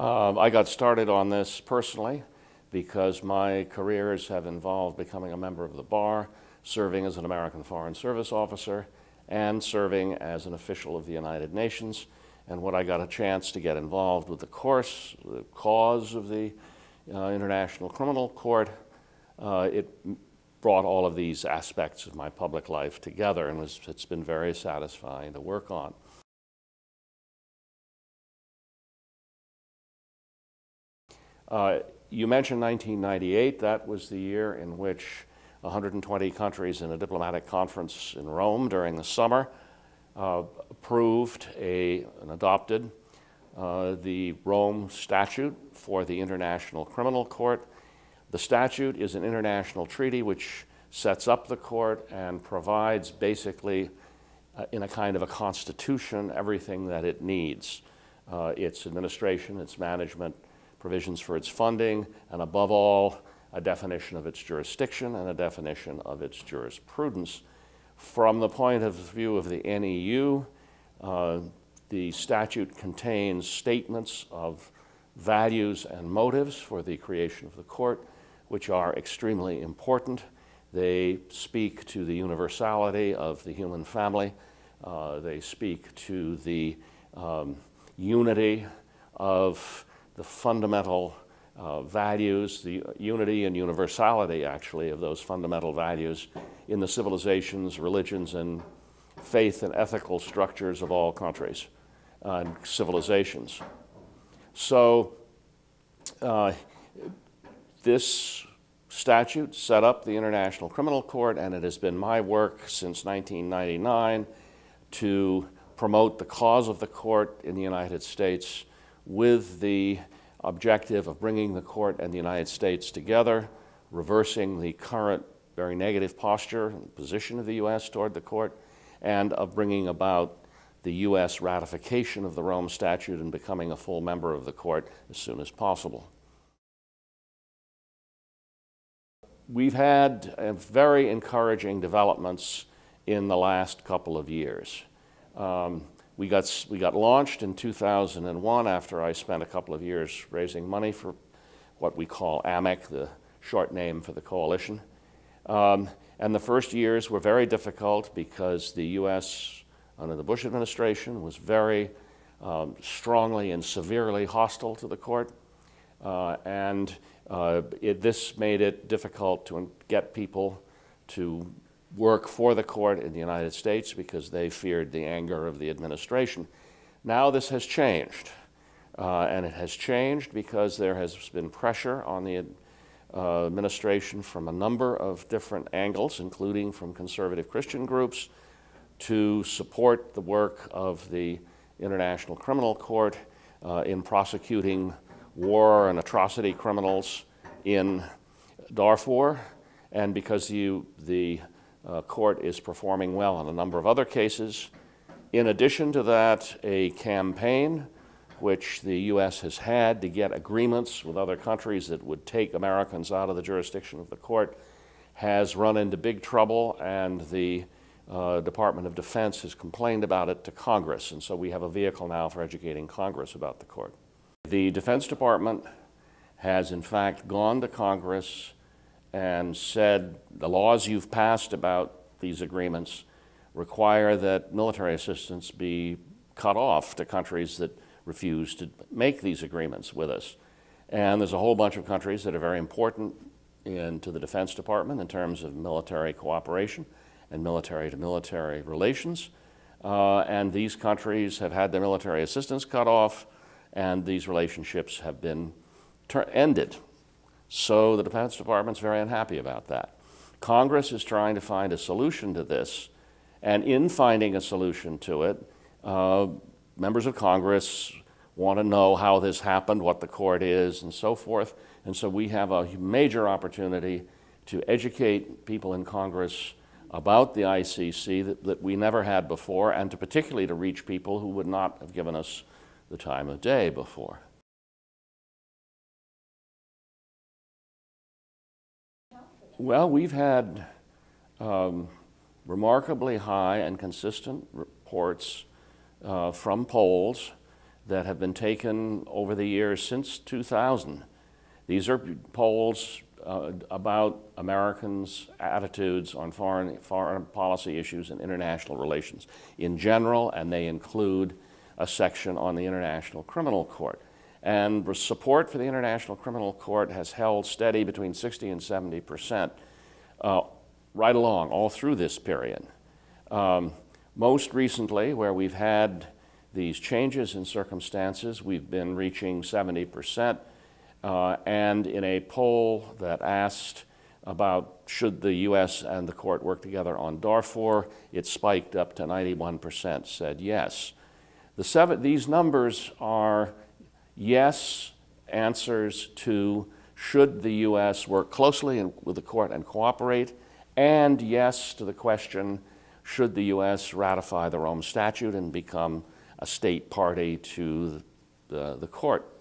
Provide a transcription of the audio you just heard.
I got started on this personally because my careers have involved becoming a member of the bar, serving as an American Foreign Service officer, and serving as an official of the United Nations. And when I got a chance to get involved with the cause of the International Criminal Court, it brought all of these aspects of my public life together, and it's been very satisfying to work on. You mentioned 1998. That was the year in which 120 countries in a diplomatic conference in Rome during the summer approved and adopted the Rome Statute for the International Criminal Court. The statute is an international treaty which sets up the court and provides basically in a kind of a constitution everything that it needs. Its administration, its management, provisions for its funding, and above all, a definition of its jurisdiction and a definition of its jurisprudence. From the point of view of the NEU, the statute contains statements of values and motives for the creation of the court, which are extremely important. They speak to the universality of the human family. They speak to the unity of the fundamental values, the unity and universality, actually, of those fundamental values in the civilizations, religions, and faith and ethical structures of all countries and civilizations. So this statute set up the International Criminal Court, and it has been my work since 1999 to promote the cause of the court in the United States with the objective of bringing the court and the United States together, reversing the current very negative posture and position of the U.S. toward the court, and of bringing about the U.S. ratification of the Rome Statute and becoming a full member of the court as soon as possible. We've had very encouraging developments in the last couple of years. We got launched in 2001 after I spent a couple of years raising money for what we call AMIC, the short name for the coalition. And the first years were very difficult because the U.S. under the Bush administration was very strongly and severely hostile to the court. This made it difficult to get people to work for the court in the United States because they feared the anger of the administration. Now this has changed, and it has changed because there has been pressure on the administration from a number of different angles, including from conservative Christian groups, to support the work of the International Criminal Court in prosecuting war and atrocity criminals in Darfur, and because the court is performing well on a number of other cases. In addition to that, a campaign which the U.S. has had to get agreements with other countries that would take Americans out of the jurisdiction of the court has run into big trouble, and the Department of Defense has complained about it to Congress, and so we have a vehicle now for educating Congress about the court. The Defense Department has in fact gone to Congress and said the laws you've passed about these agreements require that military assistance be cut off to countries that refuse to make these agreements with us. And there's a whole bunch of countries that are very important to the Defense Department in terms of military cooperation and military-to-military relations. And these countries have had their military assistance cut off, and these relationships have been ended. So the Defense Department's very unhappy about that. Congress is trying to find a solution to this, and in finding a solution to it, members of Congress want to know how this happened, what the court is, and so forth. And so we have a major opportunity to educate people in Congress about the ICC that we never had before, and particularly to reach people who would not have given us the time of day before. Well, we've had remarkably high and consistent reports from polls that have been taken over the years since 2000. These are polls about Americans' attitudes on foreign policy issues and international relations in general, and they include a section on the International Criminal Court. And support for the International Criminal Court has held steady between 60 and 70% right along, all through this period. Most recently, where we've had these changes in circumstances, we've been reaching 70%. And in a poll that asked about should the U.S. and the court work together on Darfur, it spiked up to 91% said yes. These numbers are yes answers to should the U.S. work closely with the court and cooperate, and yes to the question should the U.S. ratify the Rome Statute and become a state party to the court.